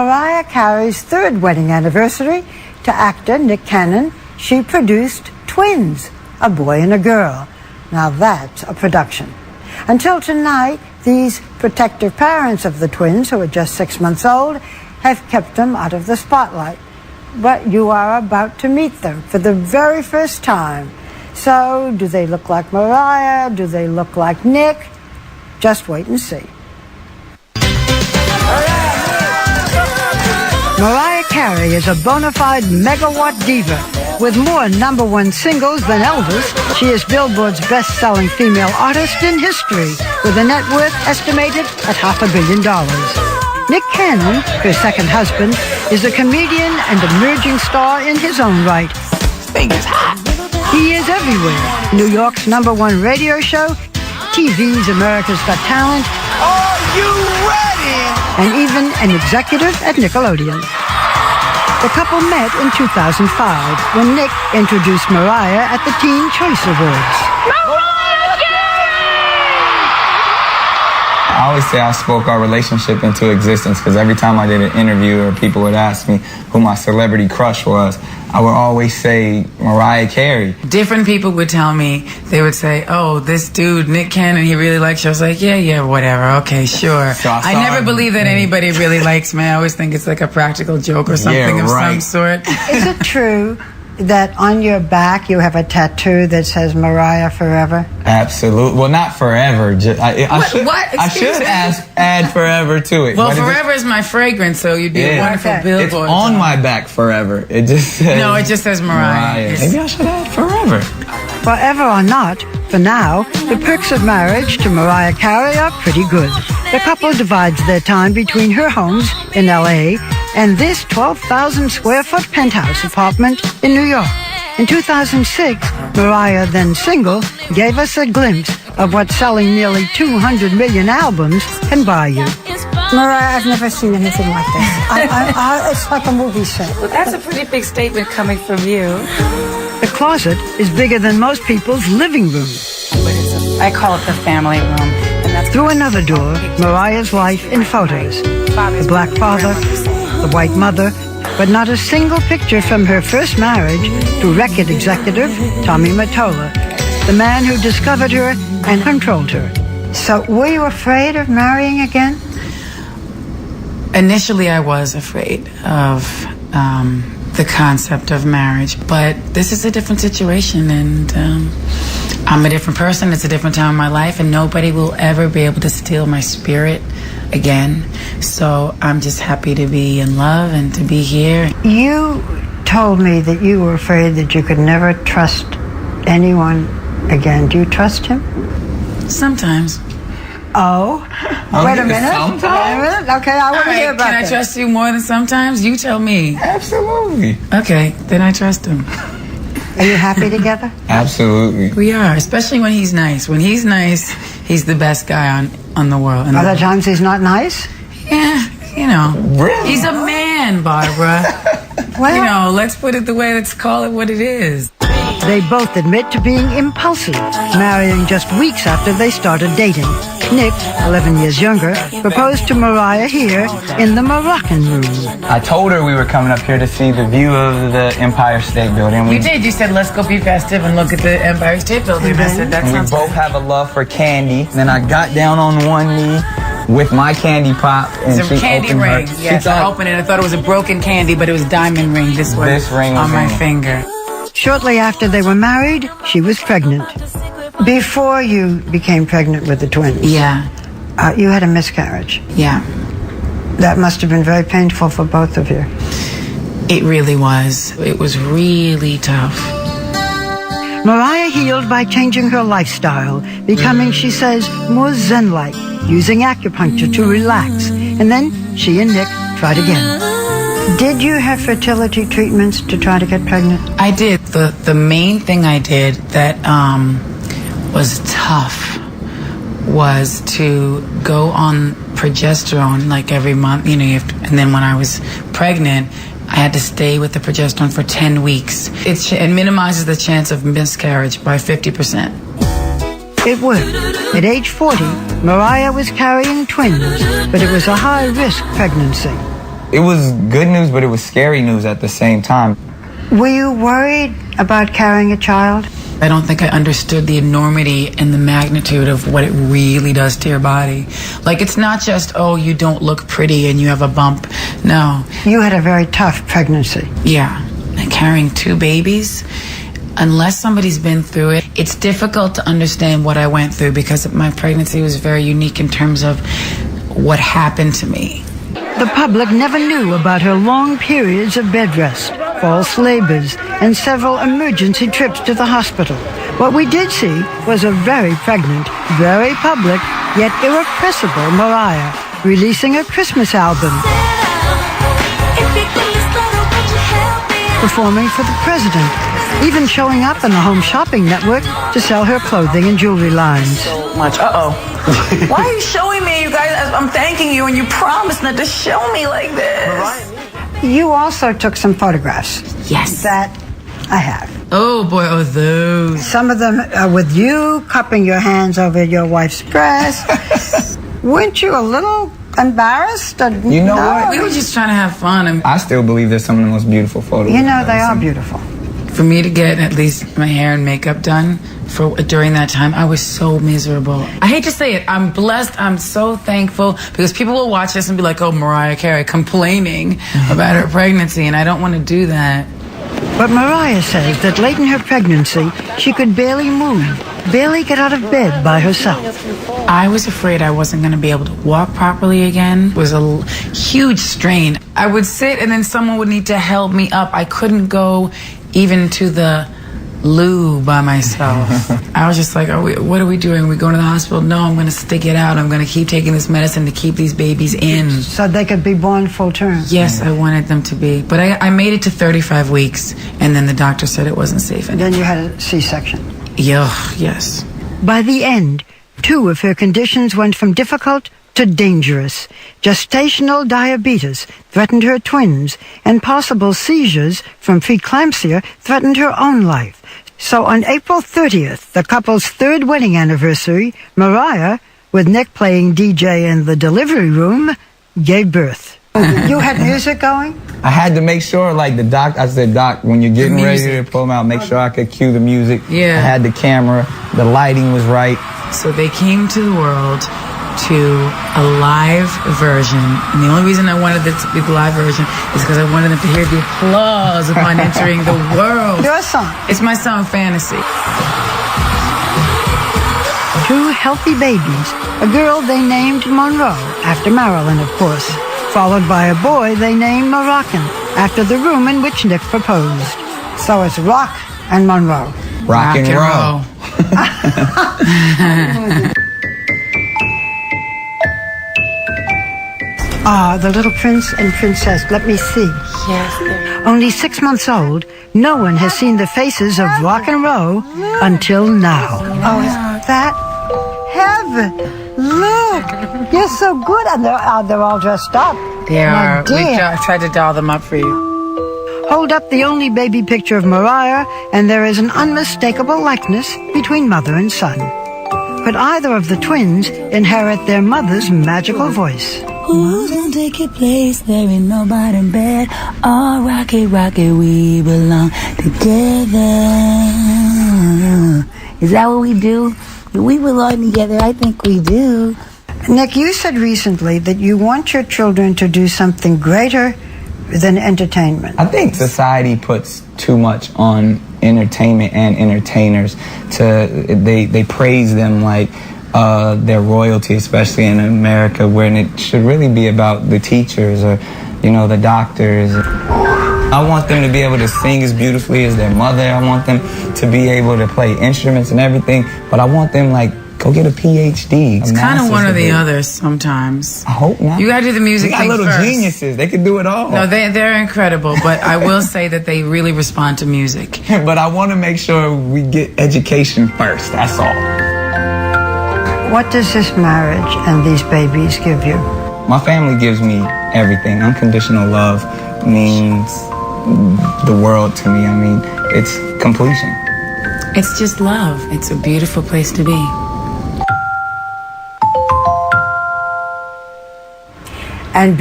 Mariah Carey's third wedding anniversary, to actor Nick Cannon, she produced twins, a boy and a girl. Now that's a production. Until tonight, these protective parents of the twins, who are just 6 months old, have kept them out of the spotlight. But you are about to meet them for the very first time. So, do they look like Mariah? Do they look like Nick? Just wait and see. Mariah Carey is a bona fide megawatt diva. With more #1 singles than Elvis, she is Billboard's best-selling female artist in history, with a net worth estimated at $500 million. Nick Cannon, her second husband, is a comedian and emerging star in his own right. He is everywhere. New York's #1 radio show, TV's America's Got Talent, Are you ready? and even an executive at Nickelodeon. The couple met in 2005 when Nick introduced Mariah at the Teen Choice Awards. I always say I spoke our relationship into existence, because every time I did an interview or people would ask me who my celebrity crush was, I would always say Mariah Carey. Different people would tell me, they would say, oh, this dude, Nick Cannon, he really likes you. I was like, yeah, whatever, okay, sure. So I never believe that anybody really likes me. I always think it's like a practical joke or something of some sort. Is it true that on your back you have a tattoo that says Mariah Forever? Absolutely. Well, not forever. I should add forever to it. Well, forever is my fragrance, so you'd be a wonderful Billboard. It's on my back forever. It just says... No, it just says Mariah. Maybe I should add forever. Forever or not, for now, the perks of marriage to Mariah Carey are pretty good. The couple divides their time between her homes in L.A. and this 12,000 square foot penthouse apartment in New York. In 2006, Mariah, then single, gave us a glimpse of what selling nearly 200 million albums can buy you. Mariah, I've never seen anything like this. It's like a movie set. Well, that's a pretty big statement coming from you. The closet is bigger than most people's living room. I call it the family room. And that's Through another door, Mariah's life in photos. The black father, the white mother, but not a single picture from her first marriage to record executive Tommy Mottola, the man who discovered her and controlled her. So were you afraid of marrying again? Initially, I was afraid of the concept of marriage, but this is a different situation, and I'm a different person. It's a different time in my life, and nobody will ever be able to steal my spirit again. So I'm just happy to be in love and to be here. You told me that you were afraid that you could never trust anyone again. Do you trust him? Sometimes. Oh, wait a minute. Sometimes? Wait a minute. Okay, I want to hear about Can I that. trust you more than sometimes? You tell me. Absolutely. Okay, then I trust him. Are you happy together? Absolutely. We are, especially when he's nice. When he's nice, he's the best guy on the world. Other times he's not nice? Yeah, you know. Really? He's a man, Barbara. Well, You know, let's put it the way, let's call it what it is. they both admit to being impulsive, marrying just weeks after they started dating. Nick, 11 years younger, proposed to Mariah here in the Moroccan room. I told her we were coming up here to see the view of the Empire State Building. You did. You said, let's go be festive and look at the Empire State Building. I said, that And we sounds both good. have a love for candy. Then I got down on one knee with my candy pop, and It's a she candy opened ring. her. Yes, I opened it. I thought it was a broken candy, but it was a diamond ring. This one This ring on was my in it. finger. Shortly after they were married, she was pregnant. Before you became pregnant with the twins, Yeah, you had a miscarriage. yeah. That must have been very painful for both of you. It really was. It was really tough. Mariah healed by changing her lifestyle, becoming, she says, more zen-like, using acupuncture to relax. And then she and Nick tried again. Did you have fertility treatments to try to get pregnant? I did. The main thing I did that was tough was to go on progesterone like every month. You know, and then when I was pregnant, I had to stay with the progesterone for 10 weeks. It minimizes the chance of miscarriage by 50%. It worked. At age 40, Mariah was carrying twins, but it was a high-risk pregnancy. It was good news, but it was scary news at the same time. Were you worried about carrying a child? I don't think I understood the enormity and the magnitude of what it really does to your body. Like, it's not just, oh, you don't look pretty and you have a bump. No. You had a very tough pregnancy. Yeah. And carrying 2 babies, unless somebody's been through it, it's difficult to understand what I went through because my pregnancy was very unique in terms of what happened to me. The public never knew about her long periods of bed rest, false labors, and several emergency trips to the hospital. What we did see was a very pregnant, very public, yet irrepressible Mariah releasing a Christmas album, performing for the president, even showing up in the Home Shopping Network to sell her clothing and jewelry lines. So much. Why are you showing me, you guys? I'm thanking you, and you promised not to show me like this. You also took some photographs. Yes. That I have. Oh, boy, those. Some of them are with you cupping your hands over your wife's breast. Weren't you a little embarrassed? You know what? We were just trying to have fun. I still believe they're some of the most beautiful photos. You know, they are beautiful. For me to get at least my hair and makeup done during that time, I was so miserable. I hate to say it, I'm blessed, I'm so thankful, because people will watch this and be like, oh, Mariah Carey complaining about her pregnancy, and I don't want to do that. But Mariah says that late in her pregnancy, she could barely move, barely get out of bed by herself. I was afraid I wasn't going to be able to walk properly again. It was a huge strain. I would sit and then someone would need to help me up. I couldn't go even to the loo by myself. I was just like, what are we doing? Are we going to the hospital? No, I'm going to stick it out. I'm going to keep taking this medicine to keep these babies in. So they could be born full term? Yes, I wanted them to be. But I made it to 35 weeks, and then the doctor said it wasn't safe anymore. Then you had a C-section? Yes. By the end, 2 of her conditions went from difficult to dangerous. Gestational diabetes threatened her twins, and possible seizures from preeclampsia threatened her own life. So on April 30th, the couple's 3rd wedding anniversary, Mariah, with Nick playing DJ in the delivery room, gave birth. You had music going? I had to make sure, like I said, Doc, when you're getting ready to pull them out, make sure I could cue the music. Yeah. I had the camera, the lighting was right. So they came to the world to a live version, and the only reason I wanted it to be the live version is because I wanted them to hear the applause upon entering the world. Your song? It's my song, Fantasy. 2 healthy babies, a girl they named Monroe, after Marilyn, of course, followed by a boy they named Moroccan, after the room in which Nick proposed. So it's Rock and Monroe. Rock and roll. The little prince and princess, let me see. Yes. Only 6 months old, no one has seen the faces of Rock and Roll until now. Oh, is that heaven? Look, you're so good. And they're all dressed up. They are. dear. We tried to doll them up for you. Hold up the only baby picture of Mariah, and there is an unmistakable likeness between mother and son. But either of the twins inherit their mother's magical voice. Who's gonna take your place? There ain't nobody bad. All rocky, we belong together. Is that what we do? Do we belong together? I think we do. Nick, you said recently that you want your children to do something greater than entertainment. I think society puts too much on entertainment and entertainers. They praise them like their royalty, especially in America, when it should really be about the teachers or, the doctors. I want them to be able to sing as beautifully as their mother. I want them to be able to play instruments and everything, but I want them, go get a PhD. It's kind of one or the other sometimes. I hope not. You gotta do the music thing first. We got little geniuses. They can do it all. No, they're incredible, but I will say that they really respond to music. But I want to make sure we get education first. That's all. What does this marriage and these babies give you? My family gives me everything. Unconditional love means the world to me. I mean, it's completion. It's just love. It's a beautiful place to be. And